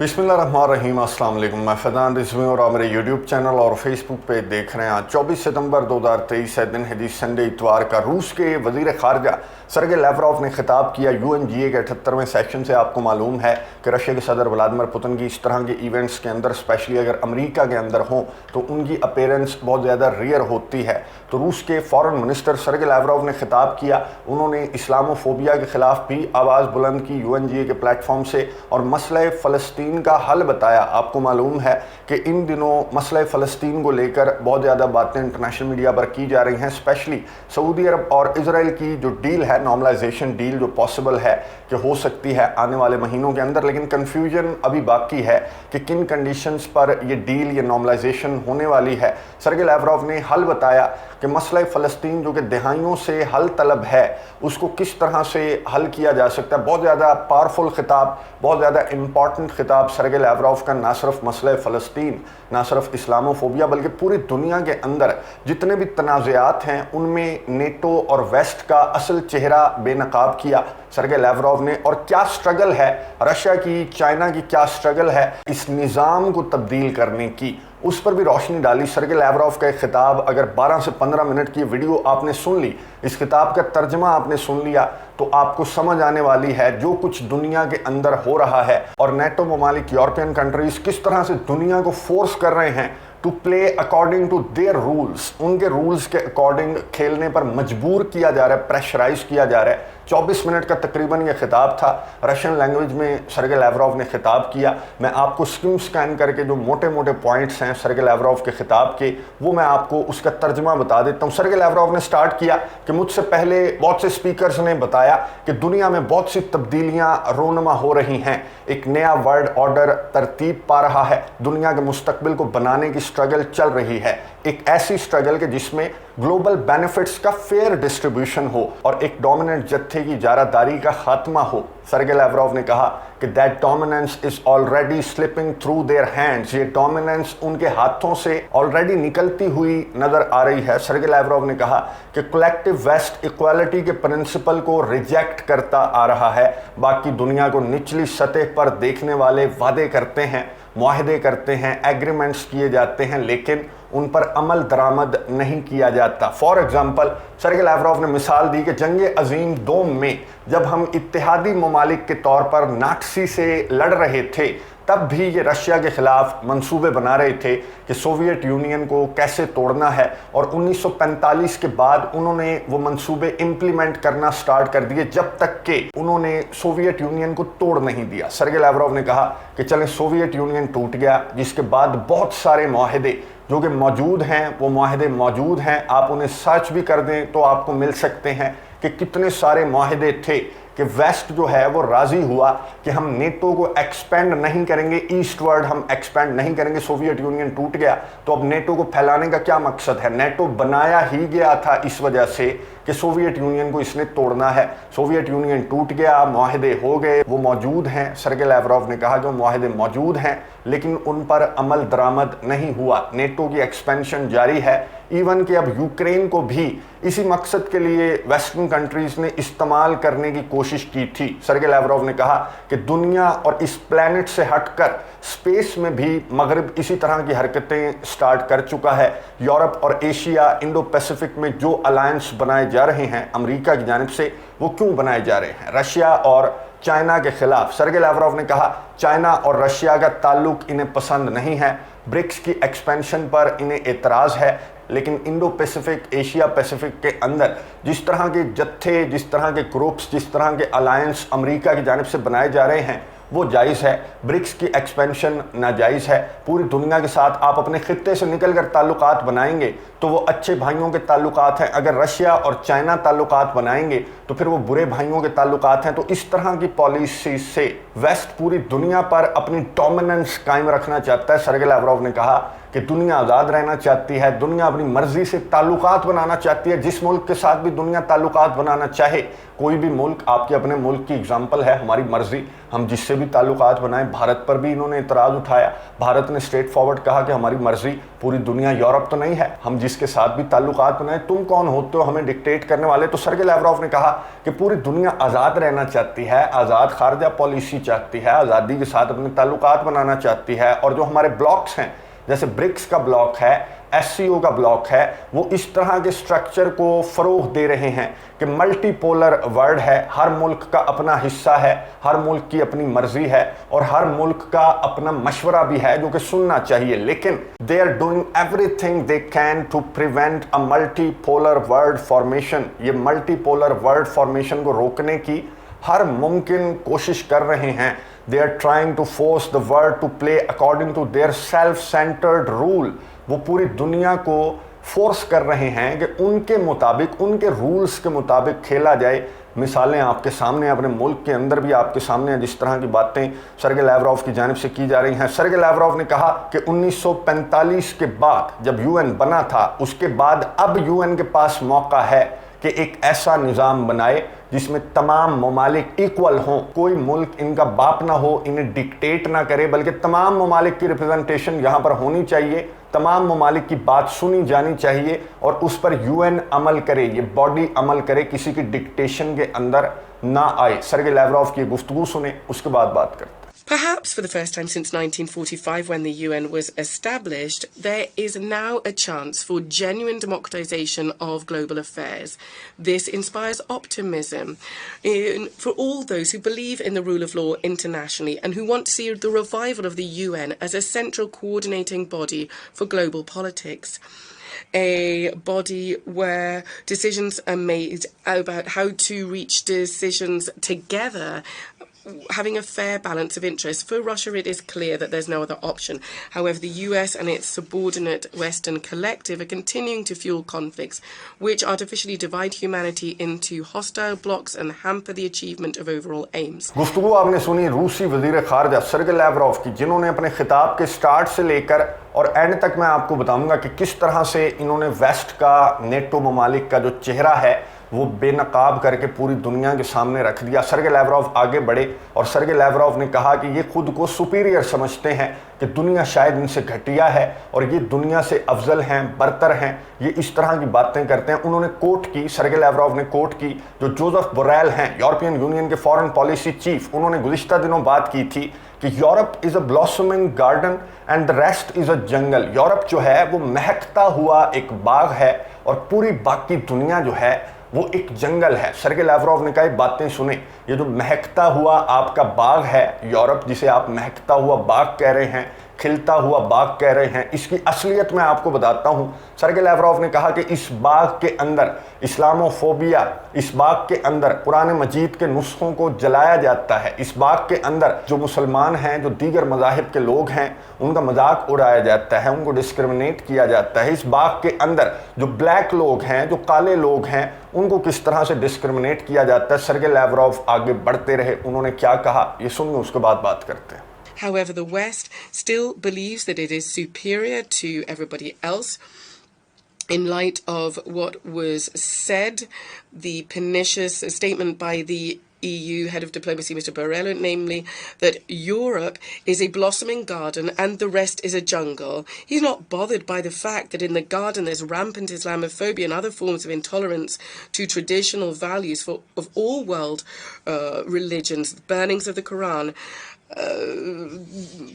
बिस्मिल्लाहिर्रहमानिर्रहीम। अस्सलाम वालेकुम। मैं फैज़ान रिज़वी और आप मेरे यूट्यूब चैनल और फेसबुक पे देख रहे हैं। आज 24 सितंबर 2023 है, दिन है जी संडे इतवार का। रूस के वज़ीर ख़ारजा सरगे लैवरोव ने खिताब किया UNGA के 78वें सेक्शन से। आपको मालूम है कि रशिया के सदर व्लादिमीर पुतिन की इस तरह के इवेंट्स के अंदर, स्पेशली अगर अमेरिका के अंदर हों तो उनकी अपीयरेंस बहुत ज़्यादा रेयर होती है। तो रूस के फॉरेन मिनिस्टर सरगे लैवरोव ने खिताब किया। उन्होंने इस्लामोफोबिया के ख़िलाफ़ भी आवाज़ बुलंद की UNGA के प्लेटफॉर्म से और मसला फ़लस्तीन का हल बताया। आपको मालूम है कि इन दिनों मसला फ़लस्तीन को लेकर बहुत ज़्यादा बातें इंटरनेशनल मीडिया पर की जा रही हैं, स्पेशली सऊदी अरब और इजराइल की जो डील है, नॉर्मलाइजेशन डील, जो पॉसिबल है कि हो सकती है आने वाले महीनों के अंदर। लेकिन कन्फ्यूजन अभी बाकी है कि किन कंडीशंस पर ये डील, ये नॉर्मलाइजेशन होने वाली है। सरगे लैवरोव ने हल बताया कि मसला फ़लस्तीन जो कि दहाइयों से हल तलब है, उसको किस तरह से हल किया जा सकता है। बहुत ज़्यादा पावरफुल खिताब, बहुत ज़्यादा इंपॉर्टेंट खिताब सरगे लैवरोव का। ना सिर्फ मसला फ़लस्तीन, ना सिर्फ इस्लामोफोबिया, बल्कि पूरी दुनिया के अंदर जितने भी तनाज़ात हैं उनमें नेटो और वेस्ट का असल चेहरा बेनकाब किया सरगे लैवरोव ने। और क्या स्ट्रगल है रशिया की, चाइना की, क्या स्ट्रगल है इस निज़ाम को तब्दील करने की, उस पर भी रोशनी डाली। सरगे लैवरोव का एक खिताब, अगर 12 से 15 मिनट की वीडियो आपने सुन ली, इस खिताब का तर्जमा आपने सुन लिया, तो आपको समझ आने वाली है जो कुछ दुनिया के अंदर हो रहा है और नेटो ममालिक, यूरोपियन कंट्रीज किस तरह से दुनिया को फोर्स कर रहे हैं to play according to their rules. उनके रूल्स के अकॉर्डिंग खेलने पर मजबूर किया जा रहा है, प्रेशराइज किया जा रहा है। 24 मिनट का तकरीबन ये खिताब था। रशियन लैंग्वेज में सरगे लैवरोव ने खिताब किया। मैं आपको स्किम स्कैन करके जो मोटे मोटे पॉइंट्स हैं सरगे लैवरोव के खिताब के, वो मैं आपको उसका तर्जमा बता देता हूँ। सरगे लैवरोव ने स्टार्ट किया कि मुझसे पहले बहुत से स्पीकर्स ने बताया कि दुनिया में बहुत सी तब्दीलियाँ रोनमा हो रही हैं। एक नया वर्ल्ड ऑर्डर तरतीब पा रहा है, दुनिया के मुस्तकबिल को बनाने की स्ट्रगल चल रही है। एक ऐसी स्ट्रगल के जिसमें ग्लोबल बेनिफिट्स का फेयर डिस्ट्रीब्यूशन हो और एक डोमिनेंट जत्थे की जारादारी का खात्मा हो। सरगे लैवरोव ने कहा कि that dominance is already slipping through their hands. ये डोमिनेंस उनके हाथों से ऑलरेडी निकलती हुई नजर आ रही है। सरगे लैवरोव ने कहा कि कलेक्टिव वेस्ट इक्वालिटी के प्रिंसिपल को रिजेक्ट करता आ रहा है। बाकी दुनिया को निचली सतह पर देखने वाले वादे करते हैं, मुआहदे करते हैं, एग्रीमेंट्स किए जाते हैं, लेकिन उन पर अमल दरामद नहीं किया जाता। फॉर एग्जाम्पल सरगे लैवरोव ने मिसाल दी कि जंग अजीम दोम में जब हम इत्तेहादी ममालिक के तौर पर नाटसी से लड़ रहे थे, तब भी ये रशिया के ख़िलाफ़ मंसूबे बना रहे थे कि सोवियत यूनियन को कैसे तोड़ना है। और 1945 के बाद उन्होंने वो मंसूबे इम्प्लीमेंट करना स्टार्ट कर दिए, जब तक कि उन्होंने सोवियत यूनियन को तोड़ नहीं दिया। सरगे लैवरोव ने कहा कि चलें, सोवियत यूनियन टूट गया, जिसके बाद बहुत सारे मुआहदे जो कि मौजूद हैं, वो मुआहदे मौजूद हैं। आप उन्हें सर्च भी कर दें तो आपको मिल सकते हैं कि कितने सारे मुआहदे थे कि वेस्ट जो है वो राज़ी हुआ कि हम नेटो को एक्सपेंड नहीं करेंगे, ईस्टवर्ड हम एक्सपेंड नहीं करेंगे। सोवियत यूनियन टूट गया तो अब नेटो को फैलाने का क्या मकसद है? नेटो बनाया ही गया था इस वजह से कि सोवियत यूनियन को इसने तोड़ना है। सोवियत यूनियन टूट गया, मुआहदे हो गए, वो मौजूद हैं। सरगे लैवरोव ने कहा जो मुआहदे मौजूद हैं लेकिन उन पर अमल दरामद नहीं हुआ। नेटो की एक्सपेंशन जारी है। इवन कि अब यूक्रेन को भी इसी मकसद के लिए वेस्टर्न कंट्रीज़ ने इस्तेमाल करने की कोशिश की थी। सरगे लैवरोव ने कहा कि दुनिया और इस प्लैनेट से हटकर स्पेस में भी मगरिब इसी तरह की हरकतें स्टार्ट कर चुका है। यूरोप और एशिया, इंडो पैसिफिक में जो अलायंस बनाए जा रहे हैं अमेरिका की जानिब से, वो क्यों बनाए जा रहे हैं? रशिया और चाइना के खिलाफ। सरगे लैवरोव ने कहा चाइना और रशिया का ताल्लुक इन्हें पसंद नहीं है, ब्रिक्स की एक्सपेंशन पर इन्हें एतराज़ है, लेकिन इंडो पैसिफिक, एशिया पैसिफिक के अंदर जिस तरह के जत्थे, जिस तरह के ग्रुप्स, जिस तरह के अलायंस अमेरिका की जानिब से बनाए जा रहे हैं वो जायज़ है। ब्रिक्स की एक्सपेंशन नाजायज़ है। पूरी दुनिया के साथ आप अपने खित्ते से निकल कर ताल्लुकात बनाएंगे तो वो अच्छे भाइयों के ताल्लुकात हैं। अगर रशिया और चाइना ताल्लुकात बनाएंगे तो फिर वो बुरे भाइयों के ताल्लुकात हैं। तो इस तरह की पॉलिसी से वेस्ट पूरी दुनिया पर अपनी डोमिनेंस कायम रखना चाहता है। सरगे लैवरोव ने कहा कि दुनिया आज़ाद रहना चाहती है, दुनिया अपनी मर्ज़ी से ताल्लुकात बनाना चाहती है। जिस मुल्क के साथ भी दुनिया ताल्लुकात बनाना चाहे, कोई भी मुल्क, आपके अपने मुल्क की एग्जाम्पल है, हमारी मर्ज़ी, हम जिससे भी भी ताल्लुकात बनाए। भारत पर भी इन्होंने इतराज़ उठाया। भारत ने स्ट्रेट फॉरवर्ड कहा कि हमारी मर्जी, पूरी दुनिया यूरोप तो नहीं है, हम जिसके साथ भी ताल्लुकात बनाए, तुम कौन होते हो हमें डिक्टेट करने वाले। तो सर्गे लैवरोव ने कहा कि पूरी दुनिया आज़ाद रहना चाहती है, आज़ाद खारजा पॉलिसी चाहती है, आज़ादी के साथ अपने ताल्लुकात बनाना चाहती है, और जो हमारे ब्लॉक्स हैं, जैसे ब्रिक्स का ब्लॉक है, एससीओ का ब्लॉक है, वो इस तरह के स्ट्रक्चर को फ़रोग दे रहे हैं कि मल्टीपोलर वर्ल्ड है, हर मुल्क का अपना हिस्सा है, हर मुल्क की अपनी मर्जी है, और हर मुल्क का अपना मशवरा भी है जो कि सुनना चाहिए। लेकिन they are doing everything they can to prevent a multipolar world formation. ये मल्टीपोलर वर्ल्ड फॉर्मेशन को रोकने की हर मुमकिन कोशिश कर रहे हैं। They are trying to force the world to play according to their self centred rule. वो पूरी दुनिया को फोर्स कर रहे हैं कि उनके मुताबिक, उनके रूल्स के मुताबिक खेला जाए। मिसालें आपके सामने, अपने मुल्क के अंदर भी आपके सामने जिस तरह की बातें सर्गे लैवरोव की जानिब से की जा रही हैं। सर्गे लैवरोव ने कहा कि 1945 के बाद जब यूएन बना था, उसके बाद अब यूएन के पास मौका है कि एक ऐसा निज़ाम बनाए जिसमें तमाम ममालिक इक्वल हों, कोई मुल्क इनका बाप ना हो, इन्हें डिक्टेट ना करे, बल्कि तमाम ममालिक की रिप्रेजेंटेशन यहाँ पर होनी चाहिए, तमाम ममालिक की बात सुनी जानी चाहिए, और उस पर यूएन अमल करे, ये बॉडी अमल करे, किसी की डिक्टेशन के अंदर ना आए। सर्गे लैवरोव की गुफ्तगू सुने, उसके बाद बात करते हैं। Perhaps for the first time since 1945, when the UN was established, there is now a chance for genuine democratization of global affairs. This inspires optimism for all those who believe in the rule of law internationally and who want to see the revival of the UN as a central coordinating body for global politics. A body where decisions are made about how to reach decisions together, having a fair balance of interests. For Russia, it is clear that there's no other option. However, the US and its subordinate Western collective are continuing to fuel conflicts which artificially divide humanity into hostile blocs and hamper the achievement of overall aims. गुफ्तगू आपने सुनी रूसी वजीर खारजा सर्गे Lavrov की, जिन्होंने अपने खिताब के स्टार्ट से लेकर और एंड तक मैं आपको बताऊंगा कि किस तरह से इन्होंने वेस्ट का, नेटो ममालिक का जो चेहरा है वो बेनकाब करके पूरी दुनिया के सामने रख दिया। सर्गे लैवरोव आगे बढ़े और सर्गे लैवरोव ने कहा कि ये खुद को सुपीरियर समझते हैं, कि दुनिया शायद इनसे घटिया है और ये दुनिया से अफजल हैं, बरतर हैं, ये इस तरह की बातें करते हैं। उन्होंने कोट की, सर्गे लैवरोव ने कोट की जो जोसेफ बोरेल हैं, यूरोपियन यूनियन के फॉरेन पॉलिसी चीफ, उन्होंने गुज़िश्ता दिनों बात की थी कि Europe is a blossoming garden and the rest is a jungle. Europe जो है वो महकता हुआ एक बाग है और पूरी बाकी दुनिया जो है वो एक जंगल है। सर्गे लैवरोव ने कहा बातें सुने, ये जो महकता हुआ आपका बाग है यूरोप, जिसे आप महकता हुआ बाग कह रहे हैं, खिलता हुआ बाग कह रहे हैं, इसकी असलियत मैं आपको बताता हूं। सर्गे लैवरोव ने कहा कि इस बाग के अंदर इस्लामोफोबिया, इस बाग के अंदर कुरान मजीद के नुस्खों को जलाया जाता है, इस बाग के अंदर जो मुसलमान हैं, जो दीगर मज़ाहिब के लोग हैं, उनका मजाक उड़ाया जाता है, उनको डिस्क्रिमिनेट किया जाता है। इस बाग के अंदर जो ब्लैक लोग हैं, जो काले लोग हैं, उनको किस तरह से डिस्क्रिमिनेट किया जाता है। सर्गे लैवरोव आगे बढ़ते रहे, उन्होंने क्या कहा ये सुनिए, उसके बाद बात करते हैं। However, the West still believes that it is superior to everybody else. In light of what was said, the pernicious statement by the EU head of diplomacy, Mr. Borrell, namely that Europe is a blossoming garden and the rest is a jungle. He's not bothered by the fact that in the garden there's rampant Islamophobia and other forms of intolerance to traditional values of all world religions, burnings of the Quran,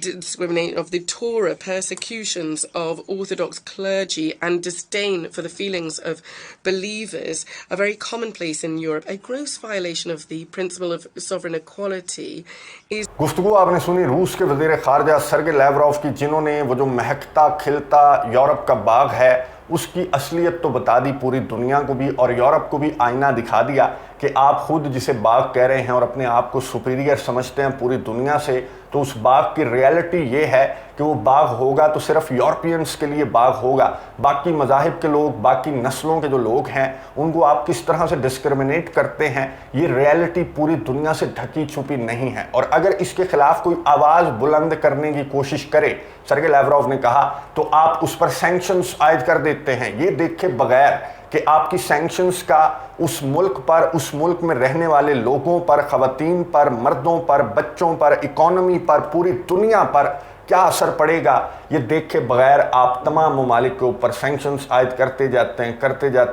discrimination of the Torah, persecutions of Orthodox clergy, and disdain for the feelings of believers are very commonplace in Europe. A gross violation of the principle of sovereign equality is... गुफ्तगू आपने सुनी रूस के वजीर खारजा सर्गे Lavrov की, जिन्होंने वो जो महकता खिलता यूरोप का बाग है उसकी असलियत तो बता दी पूरी दुनिया को भी, और यूरोप को भी आईना दिखा दिया कि आप खुद जिसे बाग कह रहे हैं और अपने आप को सुपीरियर समझते हैं पूरी दुनिया से, तो उस बाग की रियलिटी ये है कि वो बाग होगा तो सिर्फ यूरोपियंस के लिए बाग होगा। बाकी मज़ाहिब के लोग, बाकी नस्लों के जो लोग हैं, उनको आप किस तरह से डिस्क्रिमिनेट करते हैं, ये रियलिटी पूरी दुनिया से ढकी छुपी नहीं है। और अगर इसके खिलाफ कोई आवाज़ बुलंद करने की कोशिश करे, सर्गे लैवरोव ने कहा, तो आप उस पर सैंक्शंस आयद कर देते हैं, ये देखे बगैर کہ آپ کی سینکشنز کا اس ملک پر، اس ملک میں رہنے والے لوگوں پر، خواتین پر، مردوں پر، بچوں پر، اکانومی پر، پوری دنیا پر کیا اثر پڑے گا، یہ دیکھے بغیر آپ تمام ممالک کے اوپر سینکشنز عائد کرتے جاتے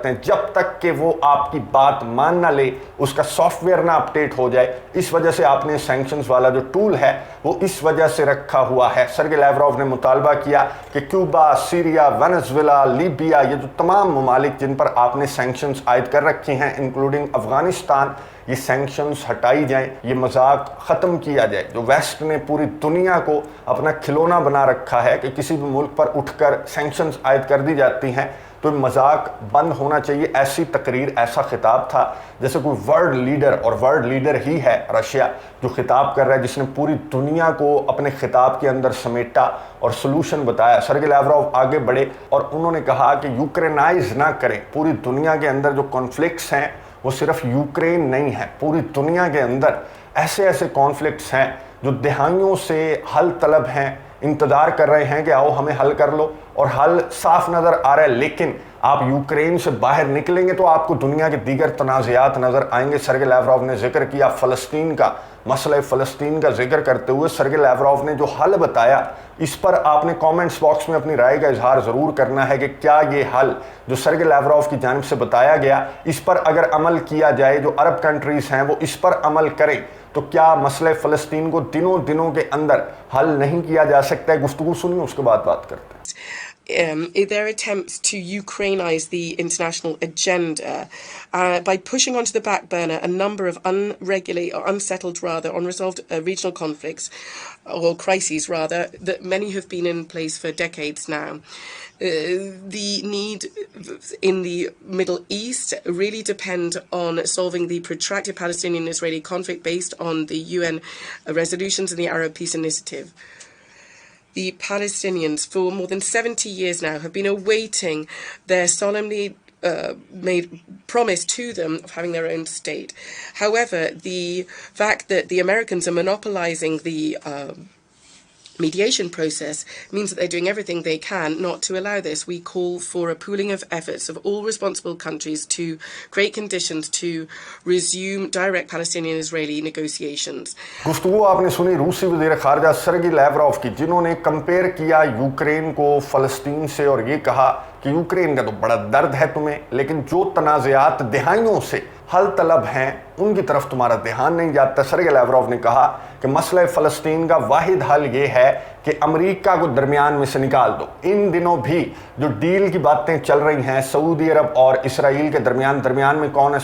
ہیں جب تک کہ وہ آپ کی بات مان نہ لے، اس کا سافٹ ویئر نہ اپڈیٹ ہو جائے۔ اس وجہ سے آپ نے سینکشنز والا جو ٹول ہے وہ اس وجہ سے رکھا ہوا ہے۔ سرگئی لیوروف نے مطالبہ کیا کہ کیوبا، سیریا، وینزویلا، لیبیا، یہ جو تمام ممالک جن پر آپ نے سینکشنز عائد کر رکھے ہیں انکلوڈنگ افغانستان، یہ سینکشنز ہٹائی جائیں، یہ مذاق ختم کیا جائے۔ جو ویسٹ نے پوری دنیا کو اپنا کھلونا بنا رکھا ہے کہ کسی بھی ملک پر اٹھ کر سینکشنز عائد کر دی جاتی ہیں، تو مذاق بند ہونا چاہیے۔ ایسی تقریر، ایسا خطاب تھا جیسے کوئی ورلڈ لیڈر، اور ورلڈ لیڈر ہی ہے رشیا، جو خطاب کر رہا ہے، جس نے پوری دنیا کو اپنے خطاب کے اندر سمیٹا اور سلوشن بتایا۔ سرگئی لیوروف آگے بڑھے اور انہوں نے کہا کہ یوکرینائز نہ کریں۔ پوری دنیا کے اندر جو کانفلکٹس ہیں وہ صرف یوکرین نہیں ہے، پوری دنیا کے اندر ایسے کانفلکٹس ہیں جو دہائیوں سے حل طلب ہیں، انتظار کر رہے ہیں کہ آؤ ہمیں حل کر لو، اور حل صاف نظر آ رہا ہے۔ لیکن آپ یوکرین سے باہر نکلیں گے تو آپ کو دنیا کے دیگر تنازعات نظر آئیں گے۔ سرگئی لیوروف نے ذکر کیا فلسطین کا، مسئلہ فلسطین کا ذکر کرتے ہوئے سرگئی لیوروف نے جو حل بتایا، اس پر آپ نے کامنٹس باکس میں اپنی رائے کا اظہار ضرور کرنا ہے کہ کیا یہ حل جو سرگئی لیوروف کی جانب سے بتایا گیا، اس پر اگر عمل کیا جائے، جو عرب کنٹریز ہیں وہ اس پر عمل کریں، تو کیا مسئلہ فلسطین کو دنوں کے اندر حل نہیں کیا جا سکتا ہے؟ گفتگو سنیے، اس کے بعد بات کرتے ہیں۔ Their attempts to Ukrainize the international agenda by pushing onto the back burner a number of unsettled, unresolved regional conflicts, or crises rather, that many have been in place for decades now. The need in the Middle East really depend on solving the protracted Palestinian-Israeli conflict based on the UN resolutions and the Arab Peace Initiative. The Palestinians, for more than 70 years now, have been awaiting their solemnly made promise to them of having their own state. However, the fact that the Americans are monopolizing the mediation process means that they're doing everything they can not to allow this. We call for a pooling of efforts of all responsible countries to create conditions to resume direct Palestinian-Israeli negotiations. گفتگو آپ نے سنی روسی وزیر خارجہ Sergei لیوروف کی، جنہوں نے compare کیا یوکرین کو فلسطین سے اور یہ کہا کہ یوکرین کا تو بڑا درد ہے تمہیں، لیکن جو تنازعات دہائیوں سے حل طلب ہیں ان کی طرف تمہارا دھیان نہیں جاتا۔ سرگئی لیوروف نے کہا کہ مسئلہ فلسطین کا واحد حل یہ ہے کہ امریکہ کو درمیان میں سے نکال دو۔ ان دنوں بھی جو ڈیل کی باتیں چل رہی ہیں سعودی عرب اور اسرائیل کے درمیان میں کون ہے؟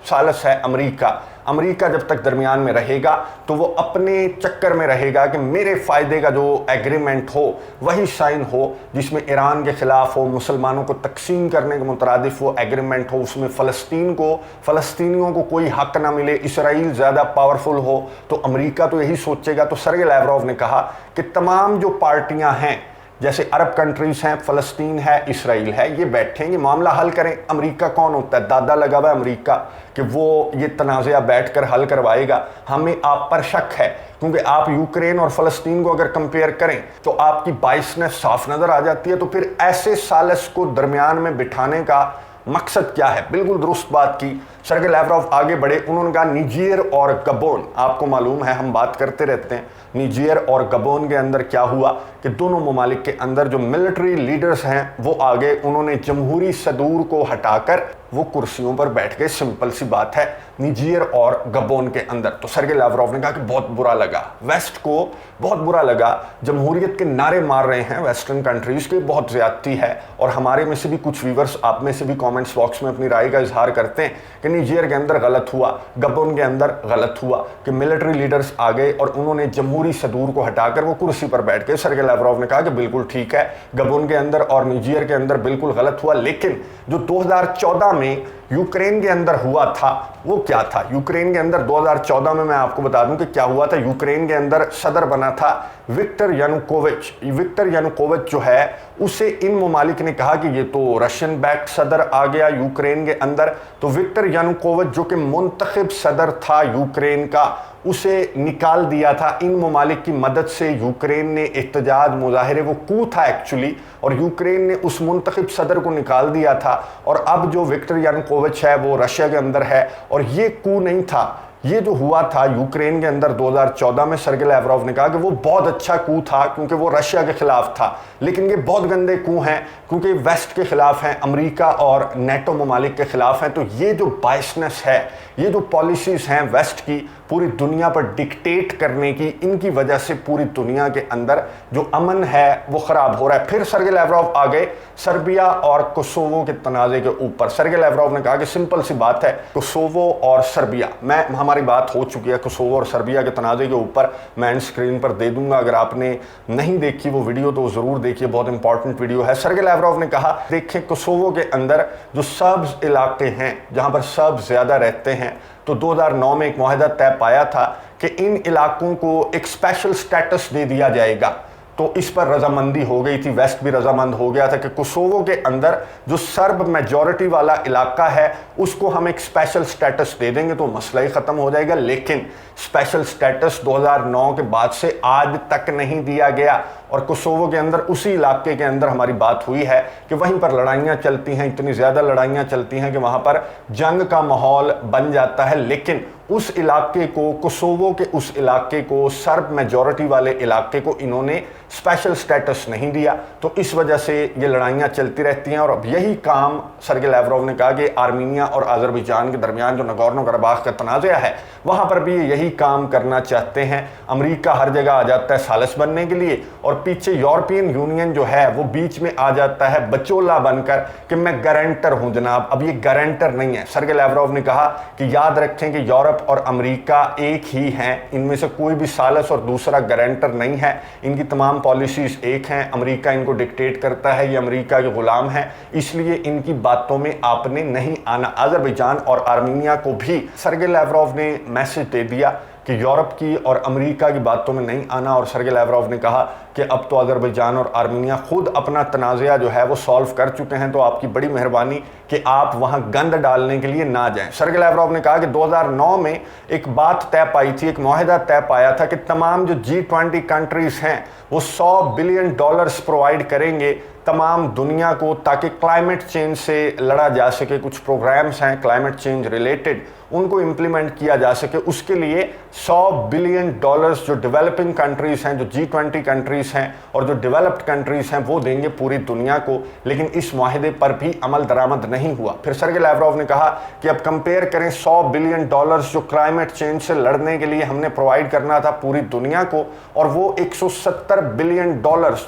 ثالث ہے امریکہ۔ امریکہ جب تک درمیان میں رہے گا تو وہ اپنے چکر میں رہے گا کہ میرے فائدے کا جو ایگریمنٹ ہو وہی سائن ہو، جس میں ایران کے خلاف ہو، مسلمانوں کو تقسیم کرنے کے مترادف وہ ایگریمنٹ ہو، اس میں فلسطینیوں کو کوئی حق نہ ملے، اسرائیل زیادہ پاورفل ہو، تو امریکہ تو یہی سوچے گا۔ تو سرگئی لیوروف نے کہا کہ تمام جو پارٹیاں ہیں، جیسے عرب کنٹریز ہیں، فلسطین ہے، اسرائیل ہے، یہ بیٹھیں یہ معاملہ حل کریں۔ امریکہ کون ہوتا ہے؟ دادا لگا ہوا ہے امریکہ کہ وہ یہ تنازعہ بیٹھ کر حل کروائے گا۔ ہمیں آپ پر شک ہے، کیونکہ آپ یوکرین اور فلسطین کو اگر کمپیئر کریں تو آپ کی بائسنس صاف نظر آ جاتی ہے۔ تو پھر ایسے ثالث کو درمیان میں بٹھانے کا مقصد کیا ہے؟ بالکل درست بات کی۔ سرگئی لیوروف آگے بڑھے، انہوں نے کہا نیجر اور گبون، آپ کو معلوم ہے ہم بات کرتے رہتے ہیں نیجر اور گبون کے اندر کیا ہوا کہ دونوں ممالک کے اندر جو ملٹری لیڈرز ہیں وہ آگے، انہوں نے جمہوری صدور کو ہٹا کر وہ کرسیوں پر بیٹھ گئے۔ سمپل سی بات ہے نیجر اور گبون کے اندر۔ تو سرگئی لیوروف نے کہا کہ بہت برا لگا، ویسٹ کو بہت برا لگا، جمہوریت کے نعرے مار رہے ہیں ویسٹرن کنٹریز کے، بہت زیادتی ہے۔ اور ہمارے میں سے بھی کچھ ویورز آپ میں سے بھی کامنٹس باکس میں اپنی رائے کا اظہار کرتے ہیں کہ نیجر کے اندر غلط ہوا، گبون کے اندر غلط ہوا کہ ملٹری لیڈرز آ گئے اور انہوں نے جمہوری صدور کو ہٹا کر وہ کرسی پر بیٹھ گئے۔ سرگئی لیوروف نے کہا کہ بالکل ٹھیک ہے، گبون کے اندر اور نیجر کے اندر بالکل غلط ہوا، لیکن جو 2014 میں یوکرین کے اندر ہوا تھا وہ کیا تھا؟ یوکرین کے اندر 2014 میں آپ کو بتا دوں کہ کیا ہوا تھا۔ یوکرین کے اندر صدر بنا تھا وکٹر یانوکووچ۔ وکٹر یانوکووچ جو ہے اسے ان ممالک نے کہا کہ یہ تو رشین بیکڈ صدر آ گیا یوکرین کے اندر۔ تو وکٹر یانوکووچ جو کہ منتخب صدر تھا یوکرین کا، उसे निकाल दिया था। इन ममालिक की मदद से यूक्रेन ने एहतजाज मुजाहरे, वो कू था एक्चुअली, और यूक्रेन ने उस मुंतखब सदर को निकाल दिया था। और अब जो विक्टर यानुकोविच है वो रशिया के अंदर है। और ये कू नहीं था, ये जो हुआ था यूक्रेन के अंदर 2014 में, सर्गेई लैवरोव ने कहा कि वो बहुत अच्छा कू था क्योंकि वो रशिया के खिलाफ था, लेकिन ये बहुत गंदे कू हैं क्योंकि वेस्ट के खिलाफ हैं, अमेरिका और नेटो ममालिक के खिलाफ हैं। तो ये जो बायसनेस है, ये जो पॉलिसीज हैं वेस्ट की पूरी दुनिया पर डिक्टेट करने की, इनकी वजह से पूरी दुनिया के अंदर जो अमन है वो खराब हो रहा है। फिर सर्गेई लैवरोव आ गए सर्बिया और कोसोवो के तनाज़े के ऊपर। सर्गेई लैवरोव ने कहा कि सिंपल सी बात है, कोसोवो और सर्बिया, हमारी बात हो चुकी है कोसोवो और सर्बिया के तनाज़े के ऊपर, मैं एंड स्क्रीन पर दे दूंगा, अगर आपने नहीं देखी वो वीडियो तो ज़रूर देखिए, बहुत इंपॉर्टेंट वीडियो है। सर्गेई लैवरोव ने कहा देखें कोसोवो के अंदर जो सर्ब्स इलाके हैं, जहां पर सर्ब्स ज़्यादा रहते हैं, तो 2009 में एक मुआहदा तय पाया था कि इन इलाकों को एक स्पेशल स्टेटस दे दिया जाएगा। तो इस पर रजामंदी हो गई थी, वेस्ट भी रजामंद हो गया था कि कोसोवो के अंदर जो सर्ब मेजॉरिटी वाला इलाका है उसको हम एक स्पेशल स्टेटस दे देंगे तो मसला ही ख़त्म हो जाएगा। लेकिन स्पेशल स्टेटस 2009 के बाद से आज तक नहीं दिया गया। और कोसोवो के अंदर, उसी इलाके के अंदर हमारी बात हुई है कि वहीं पर लड़ाइयाँ चलती हैं, इतनी ज़्यादा लड़ाइयाँ चलती हैं कि वहाँ पर जंग का माहौल बन जाता है। लेकिन उस इलाके को, कोसोवो के उस इलाके को, सर्ब मेजॉरिटी वाले इलाके को इन्होंने स्पेशल स्टेटस नहीं दिया। तो इस वजह से ये लड़ाइयाँ चलती रहती हैं। और अब यही काम सर्गेई लैवरोव ने कहा कि आर्मीनिया और अज़रबैजान के दरमियान जो नगोर्नो कराबाख का तनाज़ा है वहाँ पर भी यही काम करना चाहते हैं। अमेरिका हर जगह आ जाता है सालिस बनने के लिए, और पीछे यूरोपियन यूनियन जो है वो बीच में आ जाता है बचोला बनकर कि मैं गारंटर हूँ जनाब। अब ये गारंटर नहीं है। सर्गेई लैवरोव ने कहा कि याद रखें कि यूरोप और अमेरिका एक ही हैं, इनमें से कोई भी सालिस और दूसरा गारंटर नहीं है। इनकी तमाम पॉलिसीज एक हैं, अमेरिका इनको डिक्टेट करता है, ये अमेरिका के गुलाम हैं, इसलिए इनकी बातों में आपने नहीं आना। अज़रबैजान और आर्मीनिया को भी सर्गेई लैवरोव ने मैसेज दे दिया कि यूरोप की और अमेरिका की बातों में नहीं आना। और सर्गेई लैवरोव ने कहा कि अब तो अज़रबैजान और आर्मीनिया खुद अपना तनाज़ा जो है वो सॉल्व कर चुके हैं, तो आपकी बड़ी मेहरबानी कि आप वहाँ गंद डालने के लिए ना जाएं। सर्गेई लैवरोव ने कहा कि 2009 में एक बात तय पाई थी, एक मुआहदा तय पाया था कि तमाम जो G20 कंट्रीज़ हैं वो $100 बिलियन प्रोवाइड करेंगे तमाम दुनिया को, ताकि क्लाइमेट चेंज से लड़ा जा सके। कुछ प्रोग्राम्स हैं क्लाइमेट चेंज रिलेटेड, उनको इम्प्लीमेंट किया जा सके। उसके लिए $100 बिलियन जो डेवलपिंग कंट्रीज़ हैं, जो G20 कंट्रीज़ हैं और जो डेवलप्ड कंट्रीज़ हैं, वो देंगे पूरी दुनिया को। लेकिन इस मुआहदे पर भी अमल दरामद नहीं हुआ। फिर सर्गेई लैवरोव ने कहा कि अब कंपेयर करें $100 बिलियन जो क्लाइमेट चेंज से लड़ने के लिए हमने प्रोवाइड करना था पूरी दुनिया को, और वो $170 बिलियन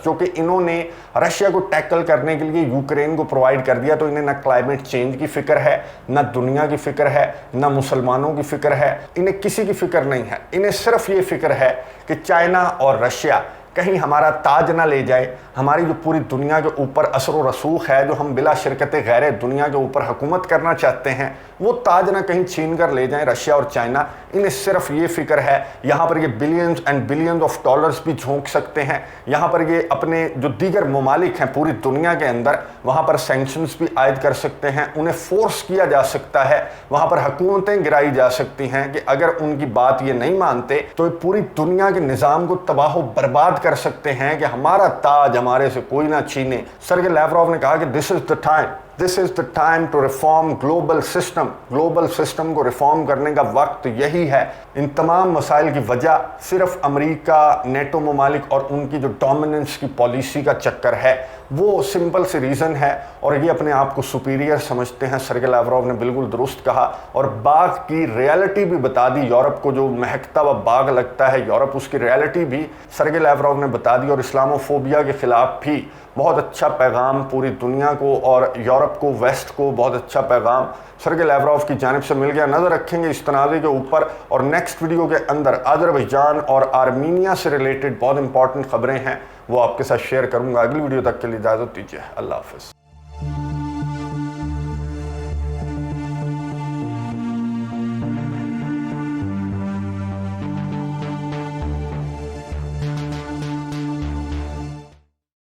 जो कि इन्होंने रशिया को टैकल करने के लिए यूक्रेन को प्रोवाइड कर दिया। तो इन्हें ना क्लाइमेट चेंज की फिक्र है, ना दुनिया की फिक्र है, ना मुसलमानों की फिक्र है, इन्हें किसी की फिक्र नहीं है। इन्हें सिर्फ ये फिक्र है कि चाइना और रशिया कहीं हमारा ताज ना ले जाए, हमारी जो पूरी दुनिया के ऊपर असर व रसूख है, जो हम बिला शिरकत गैर दुनिया के ऊपर हुकूमत करना चाहते हैं, वो ताज ना कहीं छीन कर ले जाएं रशिया और चाइना। इन्हें सिर्फ ये फिक्र है। यहाँ पर ये billions and billions of dollars भी झोंक सकते हैं। यहाँ पर ये अपने जो दीगर ममालिक हैं पूरी दुनिया के अंदर, वहाँ पर सैंक्शंस भी आयद कर सकते हैं, उन्हें फोर्स किया जा सकता है, वहाँ पर हुकूमतें गिराई जा सकती हैं कि अगर उनकी बात ये नहीं मानते तो ये पूरी दुनिया के निज़ाम को तबाह बर्बाद कर सकते हैं कि हमारा ताज हमारे से कोई ना छीने। सर्गेई लैवरोव ने कहा कि this is the time to reform global system को रिफॉर्म करने का वक्त यही है। इन तमाम मसाइल की वजह सिर्फ अमेरिका, नेटो ममालिक और उनकी जो डोमिनेंस की पॉलिसी का चक्कर है, वो सिंपल सी रीज़न है। और ये अपने आप को सुपीरियर समझते हैं। सर्गेई लैवरोव ने बिल्कुल दुरुस्त कहा और बाग की रियलिटी भी बता दी। यूरोप को जो महकता हुआ बाग लगता है यूरोप, उसकी रियलिटी भी सर्गेई लैवरोव ने बता दी। और इस्लामोफोबिया के ख़िलाफ़ भी बहुत अच्छा पैगाम पूरी दुनिया को और यूरोप को, वेस्ट को बहुत अच्छा पैगाम सर्गेई लैवरोव की जानिब से मिल गया। नज़र रखेंगे इस तनाज़े के ऊपर। और नेक्स्ट वीडियो के अंदर अज़रबैजान और आर्मीनिया से रिलेटेड बहुत इंपॉर्टेंट खबरें हैं, वो आपके साथ शेयर करूँगा। अगली वीडियो तक के लिए इजाज़त दीजिए। अल्लाह हाफ़िज़।